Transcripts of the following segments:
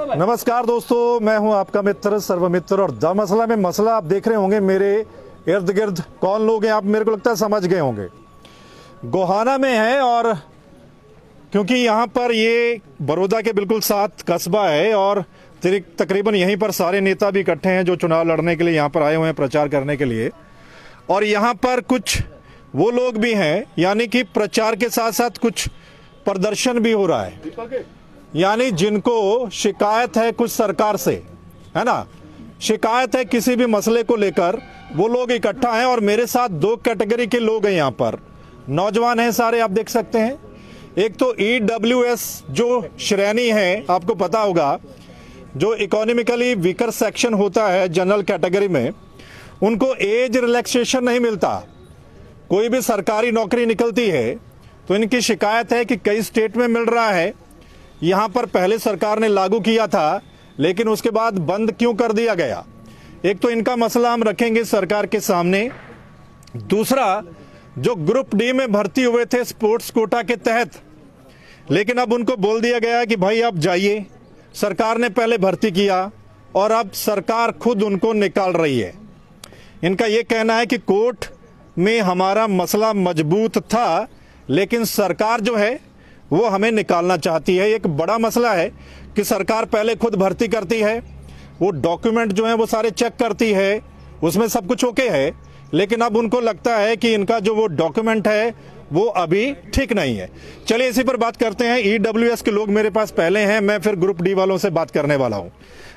नमस्कार दोस्तों, मैं हूं आपका मित्र सर्वमित्र और द मसला में मसला आप देख रहे होंगे। मेरे इर्द गिर्द कौन लोग हैं आप मेरे को लगता है समझ गए होंगे। गोहाना में है और क्योंकि यहाँ पर ये बड़ौदा के बिल्कुल साथ कस्बा है और तकरीबन यहीं पर सारे नेता भी इकट्ठे हैं जो चुनाव लड़ने के लिए यहाँ पर आए हुए हैं प्रचार करने के लिए। और यहाँ पर कुछ वो लोग भी हैं, यानी कि प्रचार के साथ साथ कुछ प्रदर्शन भी हो रहा है, यानी जिनको शिकायत है कुछ सरकार से, है ना, शिकायत है किसी भी मसले को लेकर, वो लोग इकट्ठा हैं। और मेरे साथ दो कैटेगरी के लोग हैं यहाँ पर, नौजवान हैं सारे, आप देख सकते हैं। एक तो EWS जो श्रेणी है, आपको पता होगा, जो इकोनॉमिकली वीकर सेक्शन होता है जनरल कैटेगरी में, उनको एज रिलैक्सेशन नहीं मिलता। कोई भी सरकारी नौकरी निकलती है तो इनकी शिकायत है कि कई स्टेट में मिल रहा है, यहाँ पर पहले सरकार ने लागू किया था लेकिन उसके बाद बंद क्यों कर दिया गया। एक तो इनका मसला हम रखेंगे सरकार के सामने। दूसरा, जो ग्रुप डी में भर्ती हुए थे स्पोर्ट्स कोटा के तहत, लेकिन अब उनको बोल दिया गया कि भाई आप जाइए, सरकार ने पहले भर्ती किया और अब सरकार खुद उनको निकाल रही है। इनका ये कहना है कि कोर्ट में हमारा मसला मजबूत था लेकिन सरकार जो है वो हमें निकालना चाहती है। एक बड़ा मसला है कि सरकार पहले खुद भर्ती करती है, वो डॉक्यूमेंट जो है वो सारे चेक करती है, उसमें सब कुछ ओके है, लेकिन अब उनको लगता है कि इनका जो वो डॉक्यूमेंट है वो अभी ठीक नहीं है। चलिए इसी पर बात करते हैं। EWS के लोग मेरे पास पहले हैं, मैं फिर ग्रुप डी वालों से बात करने वाला हूँ।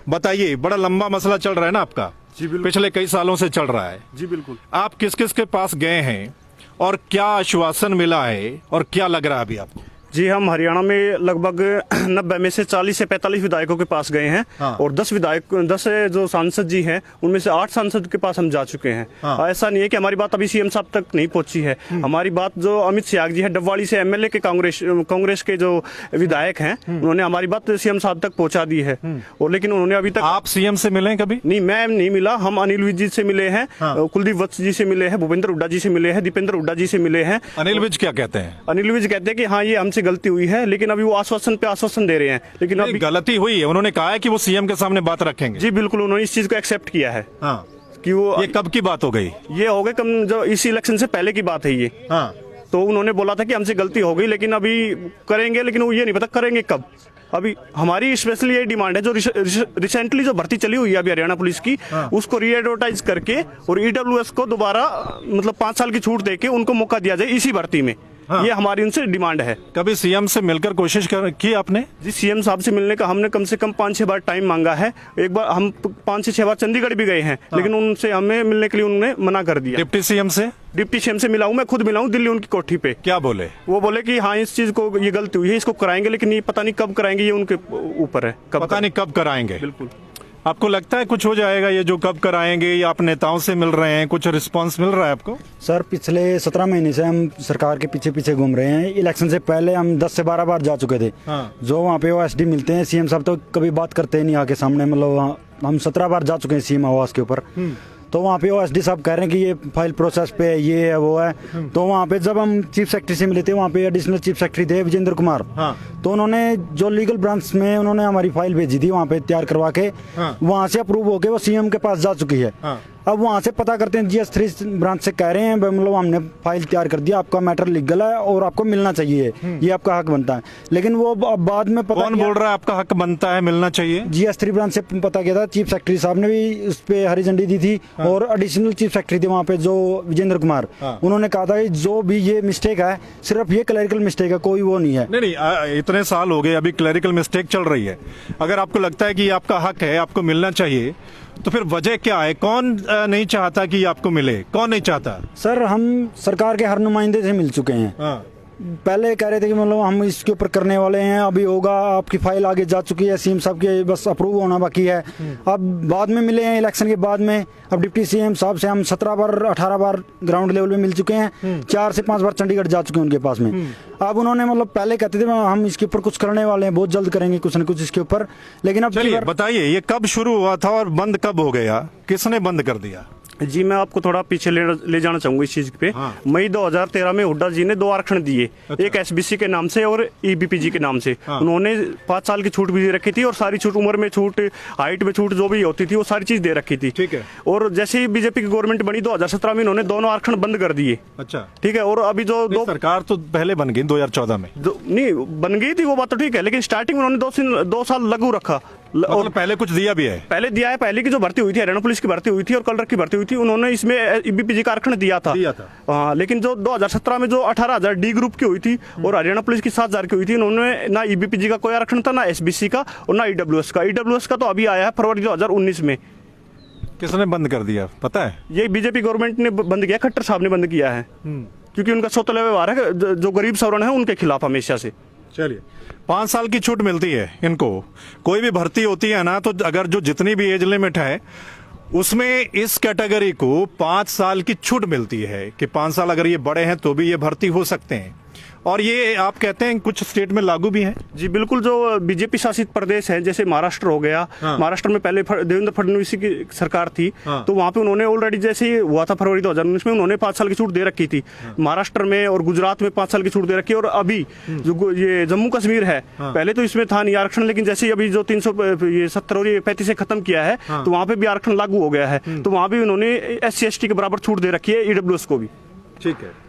बताइए, बड़ा लंबा मसला चल रहा है ना आपका? जी बिल्कुल। पिछले कई सालों से चल रहा है। जी बिल्कुल। आप किस किस के पास गए हैं और क्या आश्वासन मिला है और क्या लग रहा है अभी आपको? जी, हम हरियाणा में लगभग 90 में से 40 से 45 विधायकों के पास गए हैं। हाँ। और 10 जो सांसद जी हैं उनमें से 8 सांसद के पास हम जा चुके हैं। हाँ। ऐसा नहीं है कि हमारी बात अभी CM साहब तक नहीं पहुंची है। हमारी बात जो अमित सियाग जी हैं, डबवाड़ी से MLA के कांग्रेस के जो विधायक हैं, उन्होंने हमारी बात CM साहब तक पहुँचा दी है। और लेकिन उन्होंने अभी तक। आप CM से मिले कभी? नहीं, मैं नहीं मिला। हम अनिल विज जी से मिले हैं। हाँ। कुलदीप वत्स जी से मिले हैं, भूपेंद्र हुड्डा जी से मिले हैं, दीपेंद्र हुड्डा जी से मिले हैं। अनिल विज क्या कहते हैं? अनिल विज कहते हैं कि हाँ ये हमसे गलती हुई है, लेकिन अभी वो आश्वासन पे आश्वासन दे रहे हैं। लेकिन अभी गलती हुई है, उन्होंने कहा है कि वो CM के सामने बात रखेंगे। जी बिल्कुल, उन्होंने इस चीज को एक्सेप्ट किया है। हाँ। कि वो ये कब की बात हो गई? ये हो गए कम, जो इसी इलेक्शन से पहले की बात है ये। हाँ। तो उन्होंने बोला था कि हमसे गलती हो गई, लेकिन अभी करेंगे, लेकिन वो ये नहीं पता करेंगे कब। अभी हमारी स्पेशली ये डिमांड है, जो रिसेंटली जो भर्ती चली हुई है अभी हरियाणा पुलिस की, उसको री एडवर्टाइज करके और EWS को दोबारा मतलब 5 साल की छूट देके उनको मौका दिया जाए इसी भर्ती में। हाँ। ये हमारी उनसे डिमांड है। कभी CM से मिलकर कोशिश की आपने? जी, CM साहब से मिलने का हमने कम से कम 5-6 बार टाइम मांगा है। एक बार हम 5 से 6 बार चंडीगढ़ भी गए हैं। हाँ। लेकिन उनसे हमें मिलने के लिए उन्होंने मना कर दिया। डिप्टी CM से? डिप्टी CM से मिला हूं, मैं खुद मिला हूं दिल्ली उनकी कोठी पे। क्या बोले? वो बोले कि हाँ इस चीज को, ये गलती हुई है, इसको कराएंगे, लेकिन ये पता नहीं कब कराएंगे, ये उनके ऊपर है। पता नहीं कब कराएंगे। बिल्कुल। आपको लगता है कुछ हो जाएगा ये जो कब कराएंगे, या आप नेताओं से मिल रहे हैं, कुछ रिस्पांस मिल रहा है आपको? सर, पिछले 17 महीने से हम सरकार के पीछे पीछे घूम रहे हैं। इलेक्शन से पहले हम 10 से 12 बार जा चुके थे। हाँ। जो वहाँ पे OSD मिलते हैं, CM साहब तो कभी बात करते नहीं आके सामने, मतलब हम 17 बार जा चुके हैं CM आवास के ऊपर। तो वहाँ पे OSD साहब कह रहे हैं कि ये फाइल प्रोसेस पे है, ये है, वो है। तो वहाँ पे जब हम चीफ सेक्रेटरी से मिले थे, वहाँ पे एडिशनल चीफ सेक्रेटरी थे विजेंद्र कुमार। हाँ। तो उन्होंने जो लीगल ब्रांच में उन्होंने हमारी फाइल भेजी थी, वहाँ पे तैयार करवा के, हाँ। वहाँ से अप्रूव होके वो CM के पास जा चुकी है। हाँ। अब वहाँ से पता करते हैं, GS3 ब्रांच से कह रहे हैं मतलब हमने फाइल तैयार कर दिया, आपका मैटर लीगल है और आपको मिलना चाहिए, ये आपका हक बनता है। लेकिन वो बाद में पता कौन बोल रहा है आपका हक बनता है, मिलना चाहिए? GS3 ब्रांच से पता किया था, चीफ सेक्रेटरी साहब ने भी उस पे हरी झंडी दी थी। हाँ। और एडिशनल चीफ सेक्रेटरी थे वहाँ पे जो विजेंद्र कुमार। हाँ। उन्होंने कहा था कि जो भी ये मिस्टेक है सिर्फ ये क्लरिकल मिस्टेक है, कोई वो नहीं है। नहीं, इतने साल हो गए, अभी क्लरिकल मिस्टेक चल रही है। अगर आपको लगता है कि आपका हक है, आपको मिलना चाहिए, तो फिर वजह क्या है? कौन नहीं चाहता कि आपको मिले? कौन नहीं चाहता? सर, हम सरकार के हर नुमाइंदे से मिल चुके हैं। हाँ। पहले कह रहे थे कि मतलब हम इसके ऊपर करने वाले हैं, अभी होगा, आपकी फाइल आगे जा चुकी है, CM साहब के बस अप्रूव होना बाकी है। अब बाद में मिले हैं, इलेक्शन के बाद में। अब डिप्टी CM साहब से हम 17 बार 18 बार ग्राउंड लेवल पे मिल चुके हैं। 4 से 5 बार चंडीगढ़ जा चुके हैं उनके पास में। अब उन्होंने मतलब पहले कहते थे हम इसके ऊपर कुछ करने वाले हैं, बहुत जल्द करेंगे कुछ न कुछ इसके ऊपर, लेकिन अब चलिए बताइए, ये कब शुरू हुआ था और बंद कब हो गया? किसने बंद कर दिया? जी मैं आपको थोड़ा पीछे ले जाना चाहूंगा इस चीज पे। हाँ। मई 2013 में हुड्डा जी ने 2 आरक्षण दिए, एक एसबीसी के नाम से और ईबीपीजी के नाम से। हाँ। उन्होंने 5 साल की छूट भी दे रखी थी और सारी छूट, उम्र में छूट, हाइट में छूट, जो भी होती थी वो सारी चीज दे रखी थी। ठीक है। और जैसे ही बीजेपी की गवर्नमेंट बनी 2017 में इन्होंने दोनों आरक्षण बंद कर दिए। अच्छा, ठीक है। और अभी जो दो सरकार तो पहले बन गई 2014 में। नहीं बन गई थी वो बात तो ठीक है, लेकिन स्टार्टिंग में उन्होंने 2 साल लागू रखा। और मतलब पहले कुछ दिया भी है। पहले दिया है, पहले की जो भर्ती हुई थी, हरियाणा पुलिस की भर्ती हुई थी और कलर की भर्ती हुई थी, उन्होंने इसमें ईबीपीजी का आरक्षण दिया था। हाँ, लेकिन जो 2017 में जो 18,000 डी ग्रुप की हुई थी और हरियाणा पुलिस की 7,000 की हुई थी, उन्होंने ना ईबीपीजी का कोई आरक्षण था, ना एसबीसी का और ना ईडब्ल्यूएस का। ईडब्ल्यूएस का तो अभी आया है फरवरी 2019 में। किसने बंद कर दिया पता है? ये बीजेपी गवर्नमेंट ने बंद किया, खट्टर साहब ने बंद किया है, क्योंकि उनका सौतला व्यवहार है जो गरीब सवर्ण है उनके खिलाफ हमेशा से। चलिए, 5 साल की छूट मिलती है इनको। कोई भी भर्ती होती है ना, तो अगर जो जितनी भी एज लिमिट है उसमें इस कैटेगरी को 5 साल की छूट मिलती है कि 5 साल अगर ये बड़े हैं तो भी ये भर्ती हो सकते हैं। और ये आप कहते हैं कुछ स्टेट में लागू भी है? जी बिल्कुल। जो बीजेपी शासित प्रदेश है, जैसे महाराष्ट्र हो गया। हाँ। महाराष्ट्र में पहले देवेंद्र फडणवीस की सरकार थी। हाँ। तो वहां पे उन्होंने ऑलरेडी, जैसे ही हुआ था फरवरी 2019 में, उन्होंने 5 साल की छूट दे रखी थी। हाँ। महाराष्ट्र में और गुजरात में 5 साल की छूट दे रखी है। और अभी जो ये जम्मू कश्मीर है, हाँ। पहले तो इसमें था नहीं आरक्षण, लेकिन जैसे अभी जो 370 और 35 से खत्म किया है, हाँ। तो वहां पे भी आरक्षण लागू हो गया है। तो वहां भी उन्होंने SC/ST के बराबर छूट दे रखी है, ईडब्ल्यूएस को भी। ठीक है।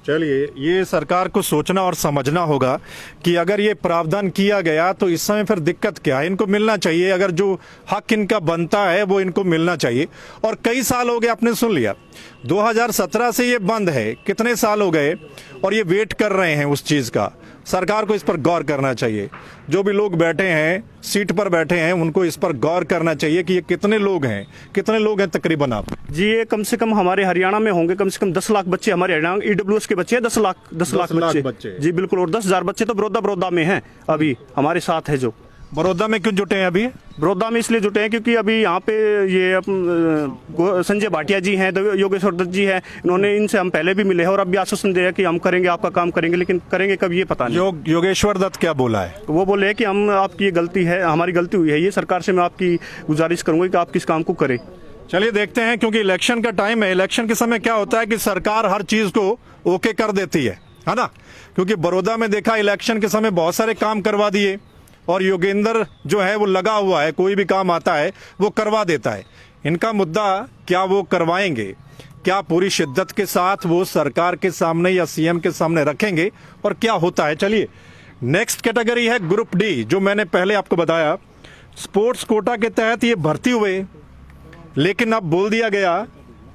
चलिए, ये सरकार को सोचना और समझना होगा कि अगर ये प्रावधान किया गया तो इस समय फिर दिक्कत क्या है। इनको मिलना चाहिए, अगर जो हक इनका बनता है वो इनको मिलना चाहिए। और कई साल हो गए, आपने सुन लिया 2017 से ये बंद है, कितने साल हो गए और ये वेट कर रहे हैं उस चीज का। सरकार को इस पर गौर करना चाहिए। जो भी लोग बैठे हैं, सीट पर बैठे हैं, उनको इस पर गौर करना चाहिए कि ये कितने लोग हैं तकरीबन। आप जी, ये कम से कम हमारे हरियाणा में होंगे कम से कम 10 लाख बच्चे, हमारे हरियाणा ईडब्ल्यूएस के बच्चे हैं 10 लाख बच्चे। जी बिल्कुल। और 10,000 बच्चे तो बड़ौदा में हैं अभी हमारे साथ है। जो बड़ौदा में क्यों जुटे हैं अभी? बड़ौदा में इसलिए जुटे हैं क्योंकि अभी यहाँ पे ये संजय भाटिया जी हैं, योगेश्वर दत्त जी हैं, इन्होंने, इनसे हम पहले भी मिले हैं और अब भी आश्वासन दिया कि हम करेंगे, आपका काम करेंगे, लेकिन करेंगे कब ये पता नहीं। योगेश्वर दत्त क्या बोला है? वो बोले हैं कि हम, आपकी ये गलती है, हमारी गलती हुई है, ये सरकार से मैं आपकी गुजारिश करूंगा कि आप किस काम को करें। चलिए देखते हैं, क्योंकि इलेक्शन का टाइम है। इलेक्शन के समय क्या होता है कि सरकार हर चीज को ओके कर देती है ना। क्योंकि बड़ौदा में देखा, इलेक्शन के समय बहुत सारे काम करवा दिए और योगेंद्र जो है वो लगा हुआ है, कोई भी काम आता है वो करवा देता है। इनका मुद्दा क्या वो करवाएंगे, क्या पूरी शिद्दत के साथ वो सरकार के सामने या सीएम के सामने रखेंगे और क्या होता है। चलिए, नेक्स्ट कैटेगरी है ग्रुप डी, जो मैंने पहले आपको बताया। स्पोर्ट्स कोटा के तहत ये भर्ती हुए, लेकिन अब बोल दिया गया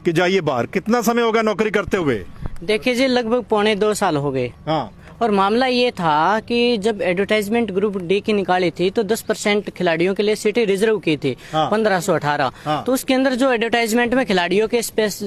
कि जाइए बाहर। कितना समय होगा नौकरी करते हुए? देखिए जी, लगभग 2.25 साल हो गए। हाँ। और मामला ये था कि जब एडवर्टाइजमेंट ग्रुप डी की निकाली थी तो 10% खिलाड़ियों के लिए सीटें रिजर्व की थी। हाँ। 1518। हाँ। तो उसके अंदर जो एडवर्टाइजमेंट में खिलाड़ियों के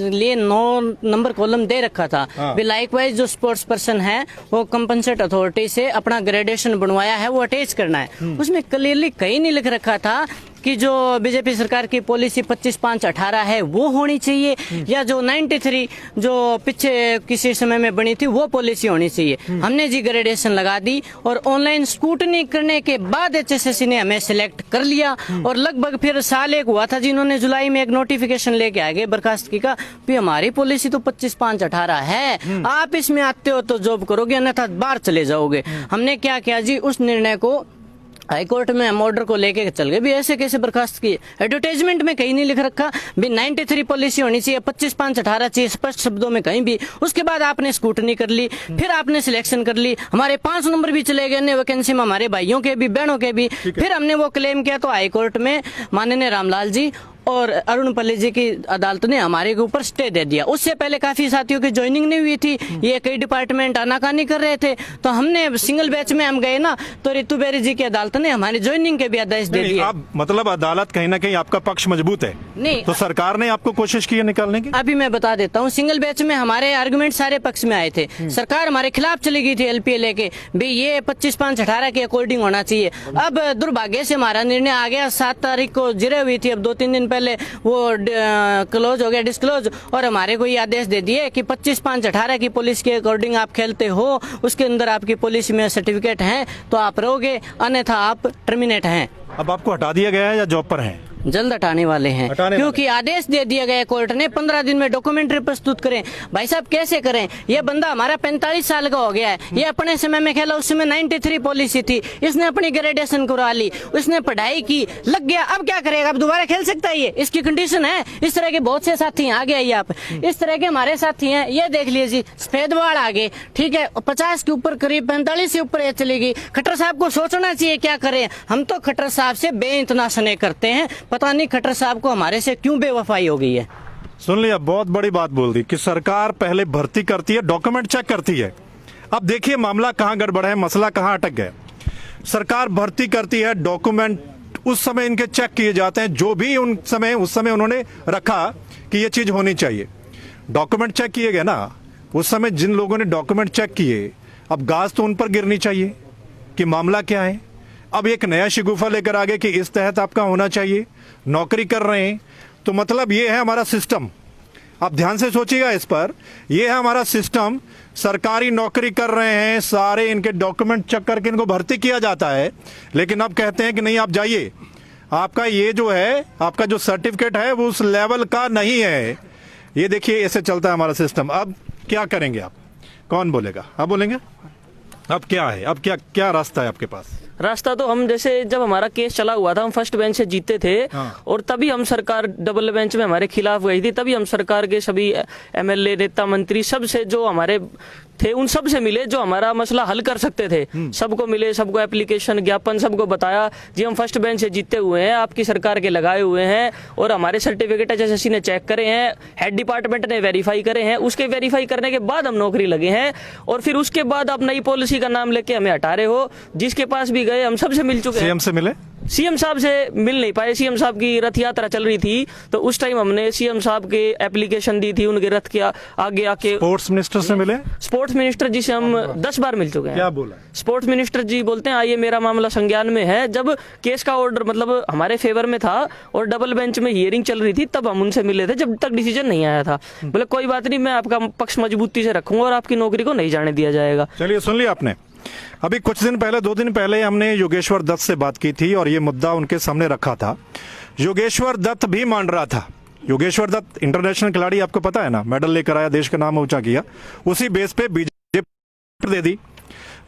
लिए 9 नंबर कॉलम दे रखा था। हाँ। लाइकवाइज जो स्पोर्ट्स पर्सन है वो कंपनसेट अथॉरिटी से अपना ग्रेडेशन बनवाया है, वो अटैच करना है। उसमें क्लियरली कहीं नहीं लिख रखा था कि जो बीजेपी सरकार की पॉलिसी 25/5/18 है वो होनी चाहिए, या जो 93 जो पीछे किसी समय में बनी थी वो पॉलिसी होनी चाहिए। हमने जी ग्रेडेशन लगा दी और ऑनलाइन स्क्रूटनी करने के बाद HSSC ने हमें सिलेक्ट कर लिया। और लगभग फिर साल एक हुआ था, जिन्होंने जुलाई में एक नोटिफिकेशन लेके आ गए बर्खास्तगी का, भी हमारी पॉलिसी तो 25/5/18 है, आप इसमें आते हो तो जॉब करोगे, अन्यथा बाहर चले जाओगे। हमने क्या किया जी, उस निर्णय को हाईकोर्ट में हम ऑर्डर को लेके चल गए। भी ऐसे कैसे बर्खास्त किए? एडवर्टाइजमेंट में कहीं नहीं लिख रखा भी 93 पॉलिसी होनी चाहिए, 25/5/18 चाहिए, स्पष्ट शब्दों में कहीं भी। उसके बाद आपने स्क्रूटनी कर ली, फिर आपने सिलेक्शन कर ली, हमारे 5 नंबर भी चले गए वैकेंसी में, हमारे भाइयों के भी, बहनों के भी। फिर हमने वो क्लेम किया तो हाईकोर्ट में माननीय रामलाल जी और अरुण पल्ली जी की अदालत ने हमारे के ऊपर स्टे दे दिया। उससे पहले काफी साथियों की ज्वाइनिंग नहीं हुई थी, ये कई डिपार्टमेंट आनाकानी कर रहे थे, तो हमने सिंगल बैच में हम गए ना, तो रितु बेरी जी की अदालत ने हमारी ज्वाइनिंग के भी आदेश दे दिए। आप मतलब अदालत कहीं ना कहीं आपका पक्ष मजबूत है? नहीं, तो सरकार ने आपको कोशिश की है निकालने की? अभी मैं बता देता हूँ, सिंगल बैच में हमारे आर्गुमेंट सारे पक्ष में आए थे। सरकार हमारे खिलाफ चली गई थी LPA लेके, भी ये 25/5/18 के अकॉर्डिंग होना चाहिए। अब दुर्भाग्य से हमारा निर्णय आ गया, 7 तारीख को जिरे हुई थी, अब 2-3 दिन पहले वो क्लोज हो गया, डिस्क्लोज, और हमारे को ये आदेश दे दिए कि 25/5/18 की पॉलिसी के अकॉर्डिंग आप खेलते हो, उसके अंदर आपकी पॉलिसी में सर्टिफिकेट है तो आप रहोगे, अन्यथा आप टर्मिनेट हैं। अब आपको हटा दिया गया है या जॉब पर हैं? जल्द हटाने वाले हैं, हटाने क्योंकि आदेश दे दिया गया कोर्ट ने 15 दिन में डॉक्यूमेंट्री प्रस्तुत करें। भाई साहब कैसे करें? ये बंदा हमारा 45 साल का हो गया है, ये अपने समय में खेला, उस समय 93 पॉलिसी थी, इसने अपनी ग्रेजुएशन करवा ली, उसने पढ़ाई की, लग गया, अब क्या करेगा? अब दोबारा खेल सकता है? ये इसकी कंडीशन है। इस तरह के बहुत से साथी हैं, आगे आइए आप, इस तरह के हमारे साथी हैं, ये देख लीजिए सफेद बाल आगे, ठीक है, 50 के ऊपर करीब 45 से ऊपर ये चलेगी। खट्टर साहब को सोचना चाहिए क्या करें। हम तो खट्टर साहब से बेइंतना स्नेह करते हैं, पता नहीं खट्टर साहब को हमारे से क्यों बेवफाई हो गई है। सुन लिया, बहुत बड़ी बात बोल दी कि सरकार पहले भर्ती करती है, डॉक्यूमेंट चेक करती है। अब देखिए मामला कहां गड़बड़ है, मसला कहां अटक गया। सरकार भर्ती करती है, डॉक्यूमेंट उस समय इनके चेक किए जाते हैं, जो भी उस समय उन्होंने रखा कि ये चीज होनी चाहिए। डॉक्यूमेंट चेक किए गए ना, उस समय जिन लोगों ने डॉक्यूमेंट चेक किए, अब गाज तो उन पर गिरनी चाहिए कि मामला क्या है। अब एक नया शिगुफा लेकर आ गए कि इस तहत आपका होना चाहिए, नौकरी कर रहे हैं, तो मतलब ये है हमारा सिस्टम। आप ध्यान से सोचिएगा इस पर, ये है हमारा सिस्टम। सरकारी नौकरी कर रहे हैं, सारे इनके डॉक्यूमेंट चेक करके इनको भर्ती किया जाता है, लेकिन अब कहते हैं कि नहीं आप जाइए, आपका ये जो है, आपका जो सर्टिफिकेट है वो उस लेवल का नहीं है। ये देखिए ऐसे चलता है हमारा सिस्टम। अब क्या करेंगे आप? कौन बोलेगा? आप बोलेंगे? अब क्या है, अब क्या रास्ता है आपके पास? रास्ता तो हम, जैसे जब हमारा केस चला हुआ था, हम फर्स्ट बेंच से जीते थे, और तभी हम सरकार डबल बेंच में हमारे खिलाफ गई थी, तभी हम सरकार के सभी एमएलए, नेता, मंत्री, सब से जो हमारे थे उन सब से मिले, जो हमारा मसला हल कर सकते थे, सबको मिले, सबको एप्लीकेशन, ज्ञापन, सबको बताया जी हम फर्स्ट बेंच से जीते हुए हैं, आपकी सरकार के लगाए हुए हैं, और हमारे सर्टिफिकेट एचएसएससी ने चेक करे हैं, हेड डिपार्टमेंट ने वेरीफाई करे हैं, उसके वेरीफाई करने के बाद हम नौकरी लगे हैं, और फिर उसके बाद आप नई पॉलिसी का नाम लेके हमें हटा रहे हो। जिसके पास भी गए हम सबसे मिल चुके हैं। सीएम से मिले? सीएम साहब से मिल नहीं पाए। सीएम साहब की रथ यात्रा चल रही थी, तो उस टाइम हमने सीएम साहब के एप्लीकेशन दी थी, उनके रथ के आगे आके। स्पोर्ट्स मिनिस्टर से मिले? स्पोर्ट्स मिनिस्टर जी से हम 10 बार मिल चुके हैं। क्या बोला? स्पोर्ट्स मिनिस्टर जी बोलते हैं आइए मेरा मामला संज्ञान में है। जब केस का ऑर्डर मतलब हमारे फेवर में था और डबल बेंच में हियरिंग चल रही थी, तब हम उनसे मिले थे, जब तक डिसीजन नहीं आया था। बोले कोई बात नहीं, मैं आपका पक्ष मजबूती से रखूंगा और आपकी नौकरी को नहीं जाने दिया जाएगा। चलिए, सुन लिया आपने। अभी कुछ दिन पहले, 2 दिन पहले हमने योगेश्वर दत्त से बात की थी और ये मुद्दा उनके सामने रखा था। योगेश्वर दत्त भी मान रहा था। योगेश्वर दत्त इंटरनेशनल खिलाड़ी, आपको पता है ना, मेडल लेकर आया, देश का नाम ऊंचा किया, उसी बेस पे बीजेपी दे दी।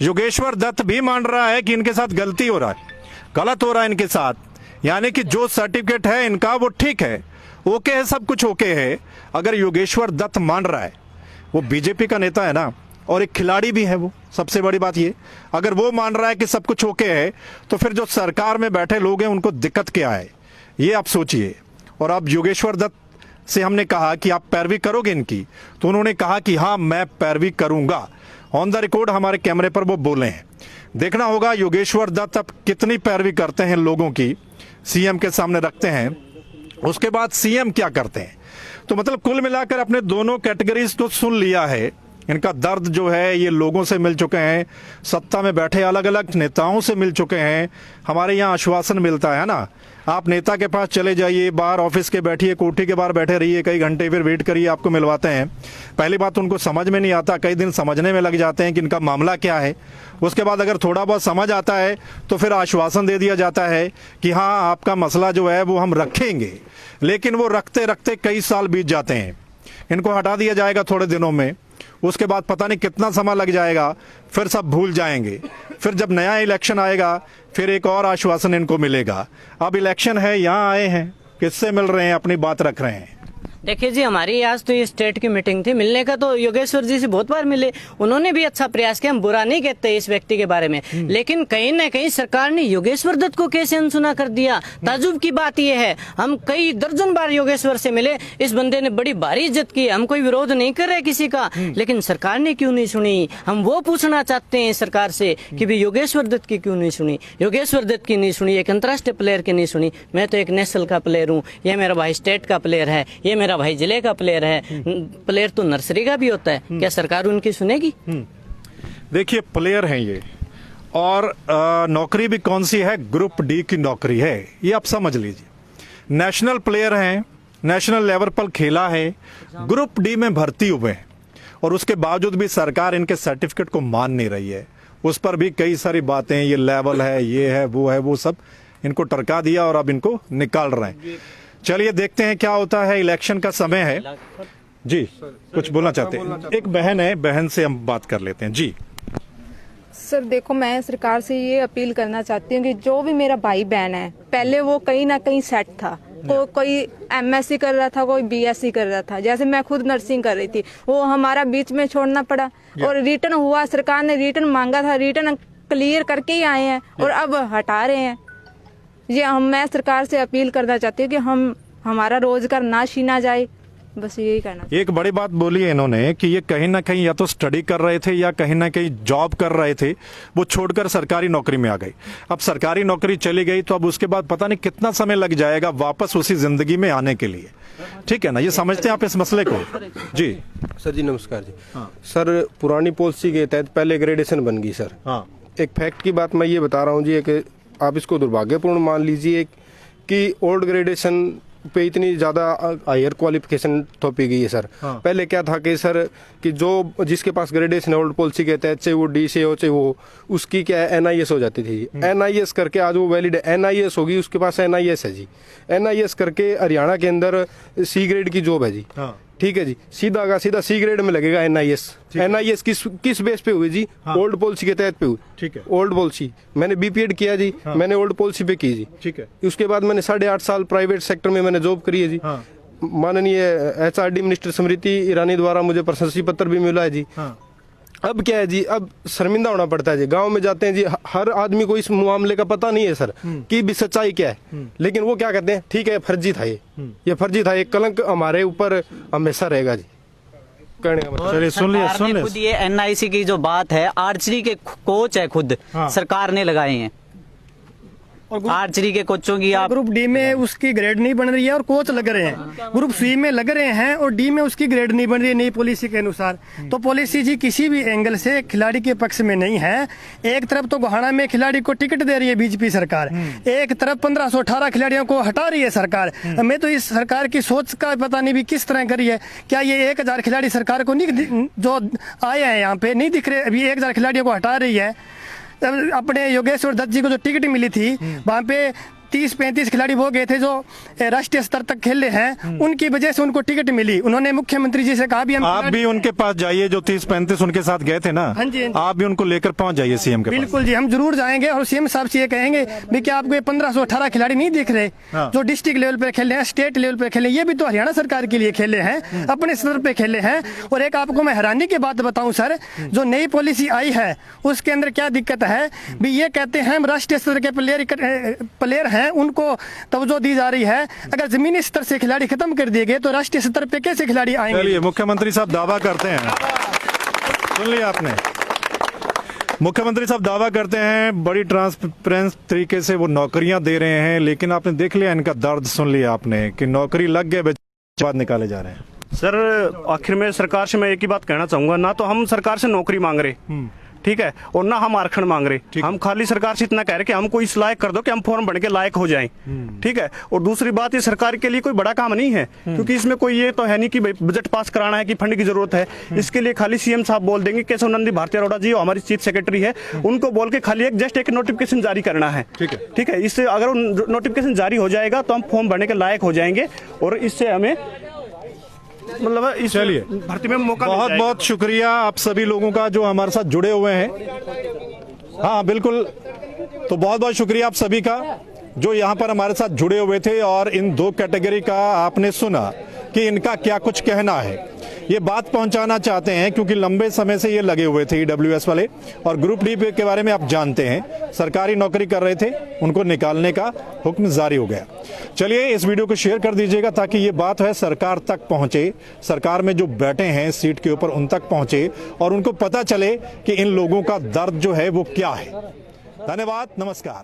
योगेश्वर दत्त भी मान रहा है कि इनके साथ गलती हो रहा है, गलत हो रहा है इनके साथ, यानी कि जो सर्टिफिकेट है इनका वो ठीक है, ओके है, सब कुछ ओके है। अगर योगेश्वर दत्त मान रहा है, वो बीजेपी का नेता है ना, और एक खिलाड़ी भी है वो, सबसे बड़ी बात ये, अगर वो मान रहा है कि सब कुछ ओके है, तो फिर जो सरकार में बैठे लोग हैं उनको दिक्कत क्या है, ये आप सोचिए। और अब योगेश्वर दत्त से हमने कहा कि आप पैरवी करोगे इनकी, तो उन्होंने कहा कि हाँ मैं पैरवी करूंगा। ऑन द रिकॉर्ड हमारे कैमरे पर वो बोले हैं। देखना होगा योगेश्वर दत्त अब कितनी पैरवी करते हैं लोगों की, सीएम के सामने रखते हैं, उसके बाद सीएम क्या करते हैं। तो मतलब कुल मिलाकर अपने दोनों कैटेगरीज को सुन लिया है। इनका दर्द जो है ये लोगों से मिल चुके हैं, सत्ता में बैठे अलग अलग नेताओं से मिल चुके हैं। हमारे यहाँ आश्वासन मिलता है ना, आप नेता के पास चले जाइए, बाहर ऑफिस के बैठिए, कोठी के बाहर बैठे रहिए कई घंटे, फिर वेट करिए, आपको मिलवाते हैं। पहली बात उनको समझ में नहीं आता, कई दिन समझने में लग जाते हैं कि इनका मामला क्या है। उसके बाद अगर थोड़ा बहुत समझ आता है तो फिर आश्वासन दे दिया जाता है कि हाँ आपका मसला जो है वो हम रखेंगे, लेकिन वो रखते रखते कई साल बीत जाते हैं। इनको हटा दिया जाएगा थोड़े दिनों में, उसके बाद पता नहीं कितना समय लग जाएगा, फिर सब भूल जाएंगे। फिर जब नया इलेक्शन आएगा फिर एक और आश्वासन इनको मिलेगा। अब इलेक्शन है, यहाँ आए हैं, किससे मिल रहे हैं, अपनी बात रख रहे हैं। देखिए जी, हमारी आज तो ये स्टेट की मीटिंग थी, मिलने का तो योगेश्वर जी से बहुत बार मिले, उन्होंने भी अच्छा प्रयास किया, हम बुरा नहीं कहते इस व्यक्ति के बारे में, लेकिन कहीं ना कहीं सरकार ने योगेश्वर दत्त को कैसे अनसुना कर दिया। ताजुब की बात यह है, हम कई दर्जन बार योगेश्वर से मिले, इस बंदे ने बड़ी भारी इज्जत की, हम कोई विरोध नहीं कर रहे किसी का, लेकिन सरकार ने क्यों नहीं सुनी। हम वो पूछना चाहते हैं सरकार से कि भाई योगेश्वर दत्त की क्यों नहीं सुनी। योगेश्वर दत्त की नहीं सुनी, एक अंतर्राष्ट्रीय प्लेयर की नहीं सुनी। मैं तो एक नेशनल का प्लेयर हूँ, ये मेरा भाई स्टेट का प्लेयर है, ये मेरा भाई जिले का प्लेयर है, प्लेयर तो नर्सरी का भी होता है, क्या सरकार उनकी सुनेगी? देखिए प्लेयर हैं ये, और नौकरी भी कौन सी है, ग्रुप डी की नौकरी है, ये आप समझ लीजिए। नेशनल प्लेयर हैं, नेशनल लेवल पर खेला है, ग्रुप डी में भर्ती हुए हैं, और उसके बावजूद भी सरकार इनके सर्टिफिकेट को मान नहीं रही है। उस पर भी कई सारी बातें, ये लेवल है, ये है, वो सब इनको टरका दिया और अब इनको निकाल रहे हैं। चलिए देखते हैं क्या होता है, इलेक्शन का समय है। जी कुछ बोलना चाहते हैं? एक बहन है, बहन से हम बात कर लेते हैं। जी सर देखो, मैं सरकार से ये अपील करना चाहती हूँ कि जो भी मेरा भाई बहन है, पहले वो कहीं ना कहीं सेट था, कोई एमएससी कर रहा था, कोई बीएससी कर रहा था, जैसे मैं खुद नर्सिंग कर रही थी, वो हमारा बीच में छोड़ना पड़ा और रिटर्न हुआ, सरकार ने रिटर्न मांगा था, रिटर्न क्लियर करके ही आए हैं और अब हटा रहे हैं। ये मैं सरकार से अपील करना चाहती हूँ कि हमारा रोजगार ना छीना जाए, बस यही कहना। एक बड़ी बात बोली है इन्होंने कि ये कहीं ना कहीं या तो स्टडी कर रहे थे या कहीं ना कहीं जॉब कर रहे थे, वो छोड़कर सरकारी नौकरी में आ गई। अब सरकारी नौकरी चली गई तो अब उसके बाद पता नहीं कितना समय लग जाएगा वापस उसी जिंदगी में आने के लिए। ठीक है ना, ये समझते हैं आप इस मसले को? जी सर जी नमस्कार जी। सर पुरानी पॉलिसी के तहत पहले ग्रेडेशन बन गई सर। हाँ। एक फैक्ट की बात मैं ये बता रहा हूँ जी, कि आप इसको दुर्भाग्यपूर्ण मान लीजिए कि ओल्ड ग्रेडेशन पे इतनी ज़्यादा हायर क्वालिफिकेशन थोपी गई है सर। हाँ। पहले क्या था कि सर कि जो जिसके पास ग्रेडेशन ओल्ड पॉलिसी के तहत, चाहे वो डी से हो चाहे वो, उसकी क्या है एनआईएस हो जाती थी। एनआईएस करके आज वो वैलिड एनआईएस होगी, उसके पास एनआईएस है जी। एनआईएस करके हरियाणा के अंदर सी ग्रेड की जॉब है जी। हाँ। ठीक है जी, सीधा का सीधा सी ग्रेड में लगेगा एनआईएस। एनआईएस किस बेस पे हुई जी? हाँ। ओल्ड पॉलिसी के तहत पे हुई। ठीक है। ओल्ड पॉलिसी मैंने बीपीएड किया जी। हाँ। मैंने ओल्ड पॉलिसी पे की जी। ठीक है। उसके बाद मैंने 8.5 साल प्राइवेट सेक्टर में मैंने जॉब करी है जी। हाँ। माननीय एचआरडी मिनिस्टर स्मृति ईरानी द्वारा मुझे प्रशंसा पत्र भी मिला है जी। हाँ। अब क्या है जी, अब शर्मिंदा होना पड़ता है जी। गांव में जाते हैं जी, हर आदमी को इस मामले का पता नहीं है सर कि भी सच्चाई क्या है, लेकिन वो क्या कहते हैं, ठीक है फर्जी था ये फर्जी था, ये कलंक हमारे ऊपर हमेशा रहेगा जी। कहने का मतलब चलिए सुन लिया, सुन लिया। खुद ये एनआईसी की जो बात है, आर्चरी के कोच है खुद सरकार ने लगाए हैं। आर्चरी के कोचों की आप ग्रुप डी में उसकी ग्रेड नहीं बन रही है और कोच लग रहे हैं, ग्रुप सी में लग रहे हैं और डी में उसकी ग्रेड नहीं बन रही है नई पॉलिसी के अनुसार। तो पॉलिसी जी किसी भी एंगल से खिलाड़ी के पक्ष में नहीं है। एक तरफ तो गोहाना में खिलाड़ी को टिकट दे रही है बीजेपी सरकार, एक तरफ 1518 खिलाड़ियों को हटा रही है सरकार। मैं तो इस सरकार की सोच का पता नहीं भी किस तरह करी है। क्या ये 1000 खिलाड़ी सरकार को नहीं, जो आए हैं यहाँ पे नहीं दिख रहे? अभी 1000 खिलाड़ियों को हटा रही है। अपने योगेश्वर दत्त जी को जो टिकट मिली थी, वहाँ पे 30-35 खिलाड़ी वो गए थे जो राष्ट्रीय स्तर तक खेले हैं, उनकी वजह से उनको टिकट मिली। उन्होंने मुख्यमंत्री जी से कहा भी हम आप भी उनके पास जाइए, जो 30-35 उनके साथ गए थे ना। हाँ जी, हाँ जी। आप भी उनको लेकर पहुंच जाइए सीएम के पास। बिल्कुल जी, हम जरूर जाएंगे और सीएम साहब से ये कहेंगे भी क्या आपको ये 1518 खिलाड़ी नहीं दिख रहे जो डिस्ट्रिक्ट लेवल पे खेले हैं, स्टेट लेवल पे खेले, ये भी तो हरियाणा सरकार के लिए खेले हैं, अपने स्तर पे खेले हैं। और एक आपको मैं हैरानी की बात बताऊं सर, जो नई पॉलिसी आई है उसके अंदर क्या दिक्कत है भी, ये कहते हैं हम राष्ट्रीय स्तर के प्लेयर हैं, उनको तवज्जो दी जा रही है। अगर जमीनी स्तर से खिलाड़ी खत्म कर दिए गए तो राष्ट्रीय स्तर पे कैसे खिलाड़ी आएंगे? चलिए, मुख्यमंत्री साहब दावा करते हैं, सुन लिया आपने, मुख्यमंत्री साहब दावा करते हैं बड़ी ट्रांसपेरेंस तरीके से वो नौकरियां दे रहे हैं, लेकिन आपने देख लिया इनका दर्द, सुन लिया आपने कि नौकरी लग गए बाद निकाले जा रहे हैं। सर आखिर में सरकार से मैं एक ही बात कहना चाहूंगा, ना तो हम सरकार से नौकरी मांग रहे, ठीक है, और ना हम आरक्षण मांग रहे। हम खाली सरकार से इतना कह रहे कि हमको इस लायक कर दो कि हम फॉर्म भर के लायक हो जाएं, ठीक है। और दूसरी बात, ये सरकार के लिए कोई बड़ा काम नहीं है, क्योंकि इसमें कोई ये तो है नहीं कि बजट पास कराना है कि फंड की जरूरत है। इसके लिए खाली सीएम साहब बोल देंगे, केशव नंदी भारतीय अरोड़ा जी हमारी चीफ सेक्रेटरी है, उनको बोल के खाली जस्ट एक नोटिफिकेशन जारी करना है, ठीक है। इससे अगर नोटिफिकेशन जारी हो जाएगा तो हम फॉर्म भरने के लायक हो जाएंगे और इससे हमें मतलब इस चलिए, भर्ती में मौका मिल बहुत जाएगा। बहुत शुक्रिया आप सभी लोगों का जो हमारे साथ जुड़े हुए हैं। हाँ बिल्कुल, तो बहुत बहुत शुक्रिया आप सभी का जो यहाँ पर हमारे साथ जुड़े हुए थे और इन दो कैटेगरी का आपने सुना कि इनका क्या कुछ कहना है। ये बात पहुंचाना चाहते हैं क्योंकि लंबे समय से ये लगे हुए थे ईडब्ल्यूएस वाले, और ग्रुप डी के बारे में आप जानते हैं, सरकारी नौकरी कर रहे थे, उनको निकालने का हुक्म जारी हो गया। चलिए, इस वीडियो को शेयर कर दीजिएगा ताकि ये बात है सरकार तक पहुंचे, सरकार में जो बैठे हैं सीट के ऊपर उन तक पहुंचे और उनको पता चले कि इन लोगों का दर्द जो है वो क्या है। धन्यवाद, नमस्कार।